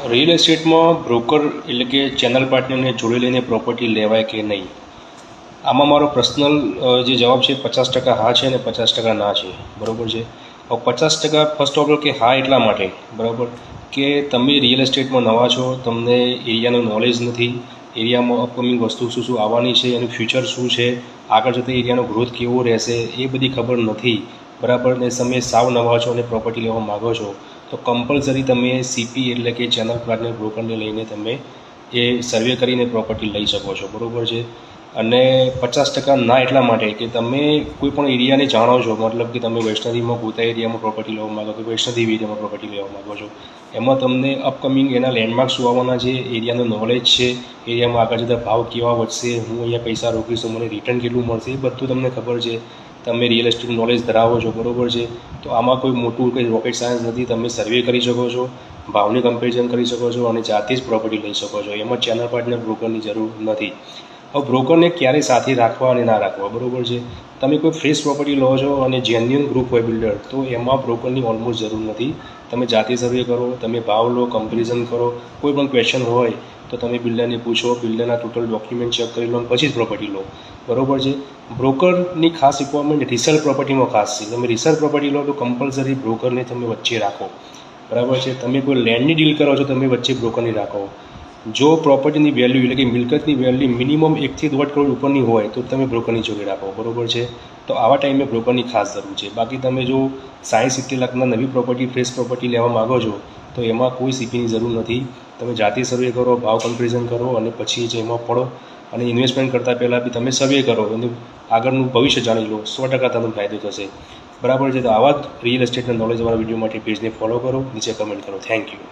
Real એસ્ટેટમાં broker એટલે કે channel પાર્ટનરને જોડી લઈને પ્રોપર્ટી લેવાય કે નહીં, આમાં મારો પર્સનલ જે જવાબ છે 50% હા છે અને 50% ના છે. બરાબર છે. હવે 50% ફર્સ્ટ ઓફ ઓલ કે હા એટલા માટે, બરાબર, કે તમે રિયલ એસ્ટેટમાં નવા છો, તમને એરિયાનું નોલેજ નથી, એરિયામાં અપકમિંગ વસ્તુ શું શું આવવાની છે, એનું ફ્યુચર શું છે, આગળ જતાં એરિયાનો ગ્રોથ કેવો રહેશે એ બધી ખબર નથી, બરાબર, ને તમે સાવ નવા છો અને પ્રોપર્ટી લેવા માગો છો, તો કમ્પલસરી તમે સીપી એટલે કે ચેનલ પાર્ટનર બ્રોકરને લઈને તમે એ સર્વે કરીને પ્રોપર્ટી લઈ શકો છો. બરાબર છે. અને 50% ના એટલા માટે કે તમે કોઈ પણ એરિયાને જાણો છો, મતલબ કે તમે વૈષ્ણોદેવીમાં ગોતા એરિયામાં પ્રોપર્ટી લેવા માગો, કે વૈષ્ણોદેવી એરિયામાં પ્રોપર્ટી લેવા માગો છો, એમાં તમને અપકમિંગ એના લેન્ડમાર્ક શું આવવાના છે, એરિયાનું નોલેજ છે, એરિયામાં આગળ જતાં ભાવ કેવા વધશે, હું અહીંયા પૈસા રોકીશ તો મને રિટર્ન કેટલું મળશે, એ બધું તમને ખબર છે, તમે રિયલ એસ્ટેટ નોલેજ ધરાવો છો. બરાબર છે. તો આમાં કોઈ મોટું કંઈ રોકેટ સાયન્સ નથી. તમે સર્વે કરી શકો છો, ભાવની કમ્પેરિઝન કરી શકો છો અને જાતે જ પ્રોપર્ટી લઈ શકો છો. એમાં ચેનલ પાર્ટનર બ્રોકરની જરૂર નથી. હવે બ્રોકરને ક્યારે સાથે રાખવા અને ના રાખવા, બરાબર છે. તમે કોઈ ફ્રેશ પ્રોપર્ટી લો છો અને જેન્યુઅન ગ્રુપ હોય બિલ્ડર, તો એમાં બ્રોકરની ઓલમોસ્ટ જરૂર નથી. તમે જાતે સર્વે કરો, તમે ભાવ લો, કમ્પેરિઝન કરો, કોઈ પણ ક્વેશ્ચન હોય તો તમે બિલ્ડરને પૂછો, બિલ્ડરના ટોટલ ડોક્યુમેન્ટ ચેક કરી લો અને પછી જ પ્રોપર્ટી લો. બરાબર છે. બ્રોકરની ખાસ રિક્વાયરમેન્ટ રિસેલ પ્રોપર્ટીમાં ખાસ છે. તમે રિસેલ પ્રોપર્ટી લો તો કમ્પલસરી બ્રોકરને તમે વચ્ચે રાખો. બરાબર છે. તમે કોઈ લેન્ડની ડીલ કરો છો, તમે વચ્ચે બ્રોકરની રાખો. જો પ્રોપર્ટીની વેલ્યુ એટલે કે મિલકતની વેલ્યુ મિનિમમ 1 થી 1.5 કરોડ ઉપરની હોય તો તમે બ્રોકરની જોડે રાખો. બરાબર છે. તો આવા ટાઈમે બ્રોકરની ખાસ જરૂર છે. બાકી તમે જો 60-70 લાખના નવી પ્રોપર્ટી ફ્રેશ પ્રોપર્ટી લેવા માગો છો તો એમાં કોઈ સીપીની જરૂર નથી. તમે જાતે સર્વે કરો, ભાવ કમ્પેરિઝન કરો અને પછી જ એમાં પડો. અને ઇન્વેસ્ટમેન્ટ કરતાં પહેલાં બી તમે સર્વે કરો અને આગળનું ભવિષ્ય જાણી લો, 100% તમને ફાયદો થશે. બરાબર છે. તો આવા જ રિયલ એસ્ટેટના નોલેજવાળા વિડીયો માટે પેજને ફોલો કરો, નીચે કમેન્ટ કરો. Thank you.